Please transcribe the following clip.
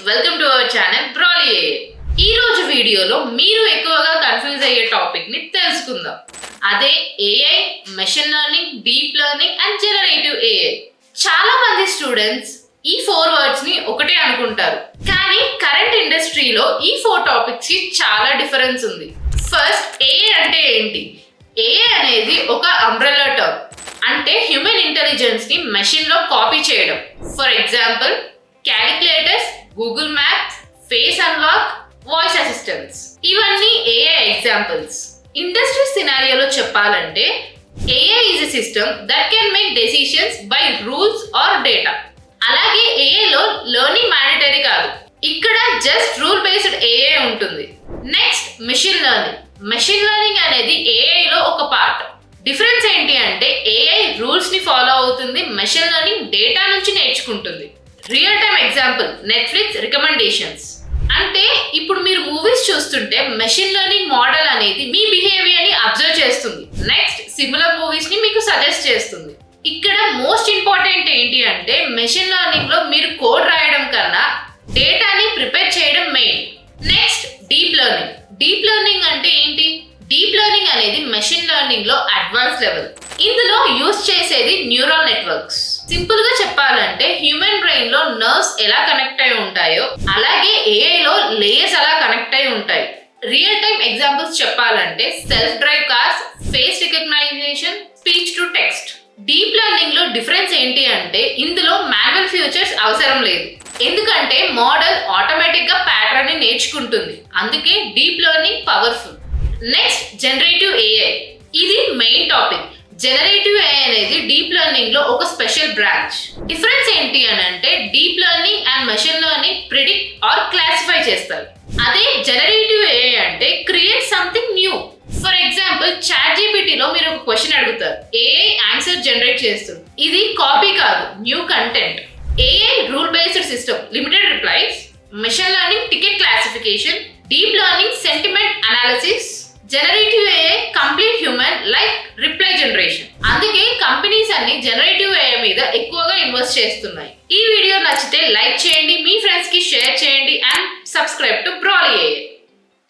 Welcome to our channel బ్రాలీ AI. ఈ రోజు వీడియోలో మీరు ఎక్కువగా కన్ఫ్యూజ్ అయ్యే టాపిక్ ని తెలుసుకుందాం. అదే AI, machine learning, deep learning and generative AI. చాలా మంది స్టూడెంట్స్ ఈ 4 వర్డ్స్ ని ఒకటే అనుకుంటారు, కానీ కరెంట్ ఇండస్ట్రీలో ఈ 4 టాపిక్స్ కి చాలా డిఫరెన్స్ ఉంది. ఫస్ట్, ఏఐ అంటే ఏంటి? ఏఐ అనేది ఒక అంబ్రెల్లా టర్మ్. అంటే హ్యూమన్ ఇంటెలిజెన్స్ ని మెషిన్ లో కాపీ చేయడం. For example, calculators, Google Maps, face unlock, voice assistants, ఇవన్నీ ఏఐ ఎగ్జాంపుల్స్. ఇండస్ట్రీ సినారియోలో చెప్పాలంటే AI is a system that can make decisions by rules or data. అలాగే ఏఐలో లెర్నింగ్ మ్యాండేటరీ కాదు, ఇక్కడ జస్ట్ రూల్ బేస్డ్ ఏఐ ఉంటుంది. Next, machine learning. Machine learning అనేది ఏఐలో ఒక పార్ట్. డిఫరెన్స్ ఏంటి అంటే ఏఐ రూల్స్ ని ఫాలో అవుతుంది, మెషిన్ లెర్నింగ్ డేటా నుంచి నేర్చుకుంటుంది. Real time example, Netflix recommendations. అంటే ఇప్పుడు మీరు మూవీస్ చూస్తుంటే మెషిన్ లెర్నింగ్ మోడల్ అనేది మీ బిహేవియర్ ని అబ్జర్వ్ చేస్తుంది. నెక్స్ట్, సిమిలర్ మూవీస్ ని మీకు సజెస్ట్ చేస్తుంది. ఇక్కడ మోస్ట్ ఇంపార్టెంట్ ఏంటి అంటే మెషిన్ లెర్నింగ్ లో మీరు కోడ్ రాయడం కన్నా డేటాని ప్రిపేర్ చేయడం main. Next, deep learning. Deep learning అంటే ఏంటి? డీప్ లెర్నింగ్ అనేది మెషిన్ లెర్నింగ్ లో అడ్వాన్స్ లెవెల్. ఇందులో యూజ్ చేసేది న్యూరల్ నెట్వర్క్స్. సింపుల్ గా చెప్పాలంటే హ్యూమన్ బ్రెయిన్ లో నర్వ్స్ ఎలా కనెక్ట్ అయి ఉంటాయో అలాగే ఏఐ లో లేయర్స్ ఎలా కనెక్ట్ అయి ఉంటాయి. రియల్ టైమ్ ఎగ్జాంపుల్స్ చెప్పాలంటే self drive cars, face recognition, speech to text. Deep learning లో డిఫరెన్స్ ఏంటి అంటే ఇందులో మాన్యువల్ ఫీచర్స్ అవసరం లేదు, ఎందుకంటే మోడల్ ఆటోమేటిక్ గా ప్యాటర్న్ ని నేర్చుకుంటుంది. అందుకే deep learning powerful. Next, generative AI. ఇది మెయిన్ టాపిక్. జనరేటివ్ ఏఐ అనేది డీప్ లెర్నింగ్ లో ఒక స్పెషల్ బ్రాంచ్. డిఫరెన్స్ ఏంటి అని అంటే deep learning and machine learning predict or classify చేస్తారు. అదే జనరేటివ్ ఏఐ అంటే create something new. For example, ChatGPT లో మీరు ఒక క్వశ్చన్ అడుగుతారు, ఏఐ ఆన్సర్ జనరేట్ చేస్తుంది. ఇది కాపీ కాదు, new content. AI rule based system, limited replies. Machine learning ticket classification. Deep learning sentiment analysis. Generative AI complete human like reply generation. అందుకే companies అన్ని generative AI మీద ఎక్కువగా invest చేస్తున్నాయి. ఈ video నచ్చితే లైక్ చేయండి, మీ ఫ్రెండ్స్ కి షేర్ చేయండి అండ్ సబ్స్క్రైబ్ టు బ్రాలీ ఏఐ.